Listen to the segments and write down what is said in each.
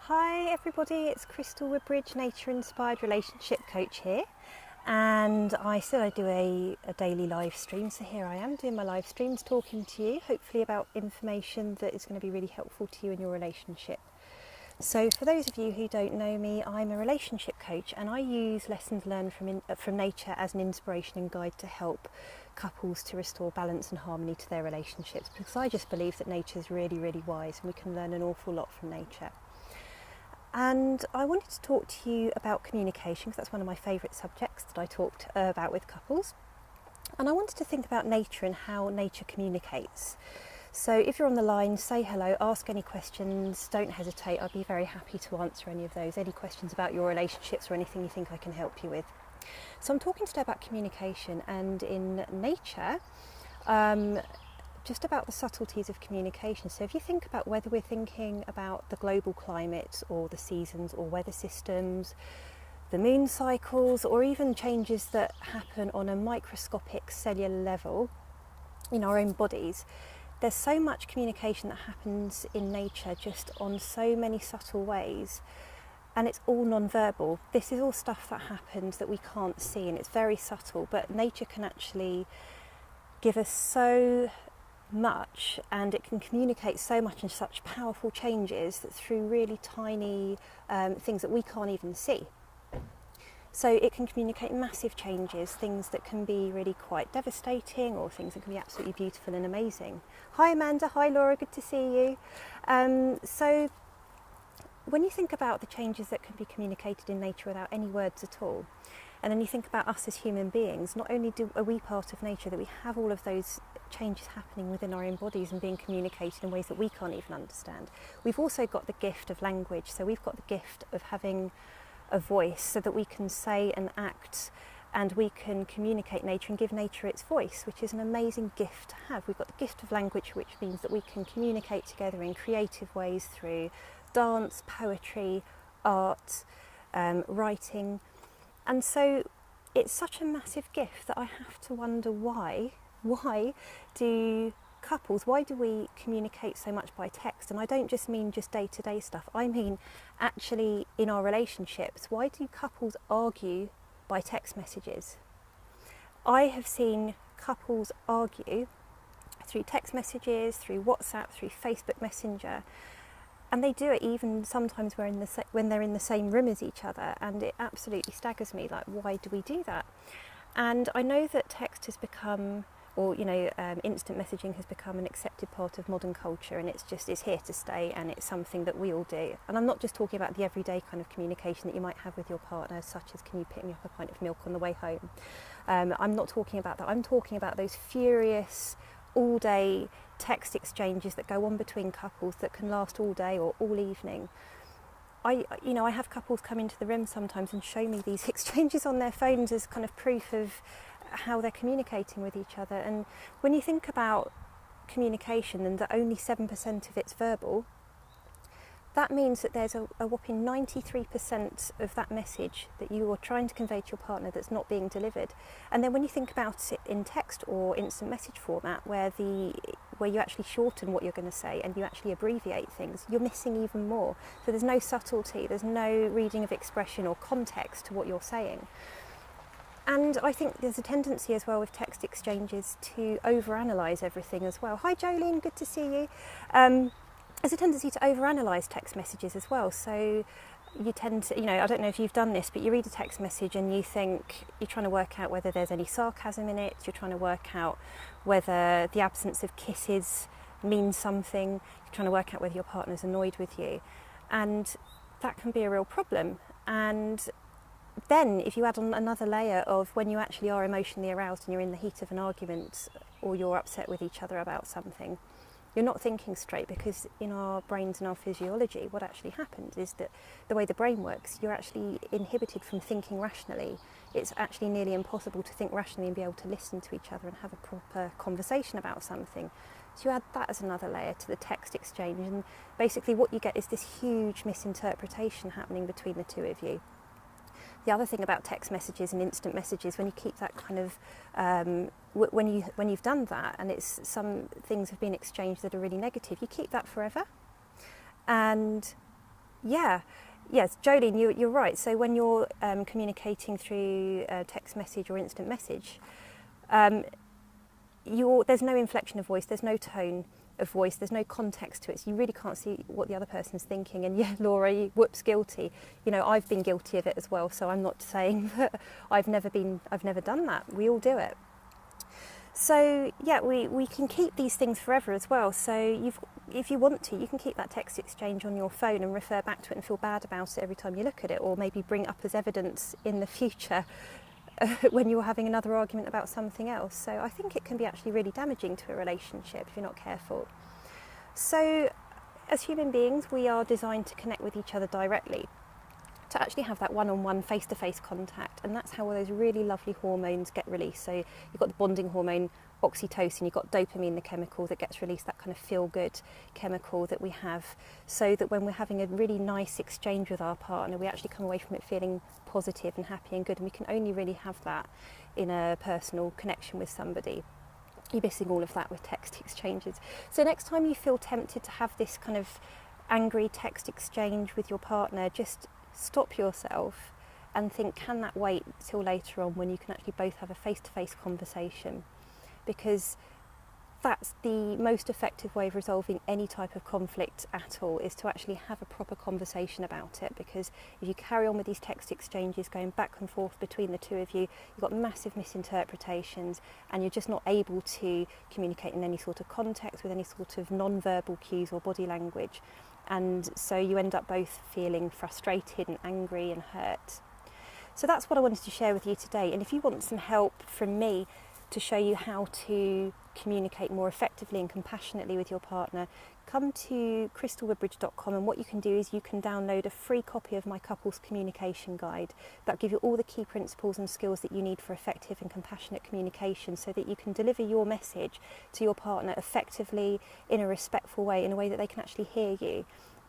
Hi everybody, it's Crystal Woodbridge, Nature Inspired Relationship Coach here, and I do a daily live stream, so here I am doing my live streams talking to you, hopefully about information that is going to be really helpful to you in your relationship. So for those of you who don't know me, I'm a relationship coach and I use lessons learned from nature as an inspiration and guide to help couples to restore balance and harmony to their relationships, because I just believe that nature is really, really wise and we can learn an awful lot from nature. And I wanted to talk to you about communication, because that's one of my favourite subjects that I talked about with couples. And I wanted to think about nature and how nature communicates. So if you're on the line, say hello, ask any questions, don't hesitate. I'd be very happy to answer any of those. Any questions about your relationships or anything you think I can help you with. So I'm talking today about communication, and in nature, just about the subtleties of communication. So if you think about whether we're thinking about the global climate or the seasons or weather systems, the moon cycles, or even changes that happen on a microscopic cellular level in our own bodies, there's so much communication that happens in nature just on so many subtle ways, and it's all non-verbal. This is all stuff that happens that we can't see, and it's very subtle, but nature can actually give us so much, and it can communicate so much and such powerful changes that through really tiny things that we can't even see. So it can communicate massive changes, things that can be really quite devastating or things that can be absolutely beautiful and amazing. Hi Amanda, hi Laura, good to see you. So when you think about the changes that can be communicated in nature without any words at all, and then you think about us as human beings, not only are we part of nature, that we have all of those changes happening within our own bodies and being communicated in ways that we can't even understand. We've also got the gift of language, so we've got the gift of having a voice so that we can say and act, and we can communicate nature and give nature its voice, which is an amazing gift to have. We've got the gift of language, which means that we can communicate together in creative ways through dance, poetry, art, writing. And so it's such a massive gift that I have to wonder why do we communicate so much by text? And I don't just mean just day-to-day stuff, I mean actually in our relationships. Why do couples argue by text messages? I have seen couples argue through text messages, through WhatsApp, through Facebook Messenger, and they do it even sometimes when they're in the same room as each other, and it absolutely staggers me, like, why do we do that? And I know that text has become, or instant messaging has become an accepted part of modern culture, and it's here to stay, and it's something that we all do. And I'm not just talking about the everyday kind of communication that you might have with your partner, such as, can you pick me up a pint of milk on the way home? I'm not talking about that. I'm talking about those furious all-day text exchanges that go on between couples that can last all day or all evening. I have couples come into the room sometimes and show me these exchanges on their phones as kind of proof of how they're communicating with each other. And when you think about communication and that only 7% of it's verbal, that means that there's a whopping 93% of that message that you are trying to convey to your partner that's not being delivered. And then when you think about it in text or instant message format, where you actually shorten what you're going to say and you actually abbreviate things, you're missing even more. So there's no subtlety, there's no reading of expression or context to what you're saying. And I think there's a tendency as well with text exchanges to overanalyze everything as well. Hi Jolene, good to see you. There's a tendency to overanalyze text messages as well. So you tend to, I don't know if you've done this, but you read a text message and you think, you're trying to work out whether there's any sarcasm in it, you're trying to work out whether the absence of kisses means something, you're trying to work out whether your partner's annoyed with you. And that can be a real problem. And then if you add on another layer of when you actually are emotionally aroused and you're in the heat of an argument, or you're upset with each other about something, you're not thinking straight, because in our brains and our physiology, what actually happens is that the way the brain works, you're actually inhibited from thinking rationally. It's actually nearly impossible to think rationally and be able to listen to each other and have a proper conversation about something. So you add that as another layer to the text exchange, and basically what you get is this huge misinterpretation happening between the two of you. The other thing about text messages and instant messages, when you keep that kind of, when you've done that and it's some things have been exchanged that are really negative, you keep that forever. And Yeah, yes, Jolene, you're right. So when you're communicating through text message or instant message, there's no inflection of voice, there's no tone of voice, there's no context to it, so you really can't see what the other person's thinking. And yeah, Laura, whoops, guilty. You know, I've been guilty of it as well, so I'm not saying that I've never done that. We all do it. So yeah, we can keep these things forever as well. So if you want to, you can keep that text exchange on your phone and refer back to it and feel bad about it every time you look at it, or maybe bring it up as evidence in the future when you're having another argument about something else. So I think it can be actually really damaging to a relationship if you're not careful. So as human beings, we are designed to connect with each other directly, to actually have that one-on-one, face-to-face contact, and that's how all those really lovely hormones get released. So you've got the bonding hormone oxytocin, you've got dopamine, the chemical that gets released, that kind of feel-good chemical that we have, so that when we're having a really nice exchange with our partner, we actually come away from it feeling positive and happy and good. And we can only really have that in a personal connection with somebody. You're missing all of that with text exchanges. So next time you feel tempted to have this kind of angry text exchange with your partner, just stop yourself and think, can that wait till later on when you can actually both have a face-to-face conversation? Because that's the most effective way of resolving any type of conflict at all, is to actually have a proper conversation about it. Because if you carry on with these text exchanges going back and forth between the two of you, you've got massive misinterpretations and you're just not able to communicate in any sort of context with any sort of non-verbal cues or body language. And so you end up both feeling frustrated and angry and hurt. So that's what I wanted to share with you today. And if you want some help from me to show you how to communicate more effectively and compassionately with your partner, come to crystalwoodbridge.com, and what you can do is you can download a free copy of my couples communication guide that gives you all the key principles and skills that you need for effective and compassionate communication, so that you can deliver your message to your partner effectively, in a respectful way, in a way that they can actually hear you.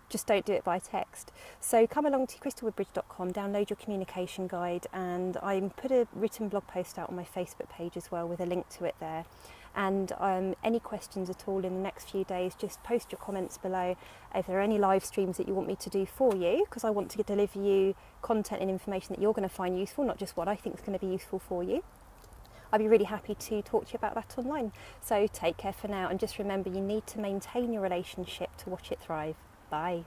Just don't do it by text. So come along to crystalwoodbridge.com, download your communication guide, and I put a written blog post out on my Facebook page as well with a link to it there. And any questions at all in the next few days, just post your comments below. If there are any live streams that you want me to do for you, because I want to deliver you content and information that you're going to find useful, not just what I think is going to be useful for you, I'd be really happy to talk to you about that online. So take care for now, and just remember, you need to maintain your relationship to watch it thrive. Bye.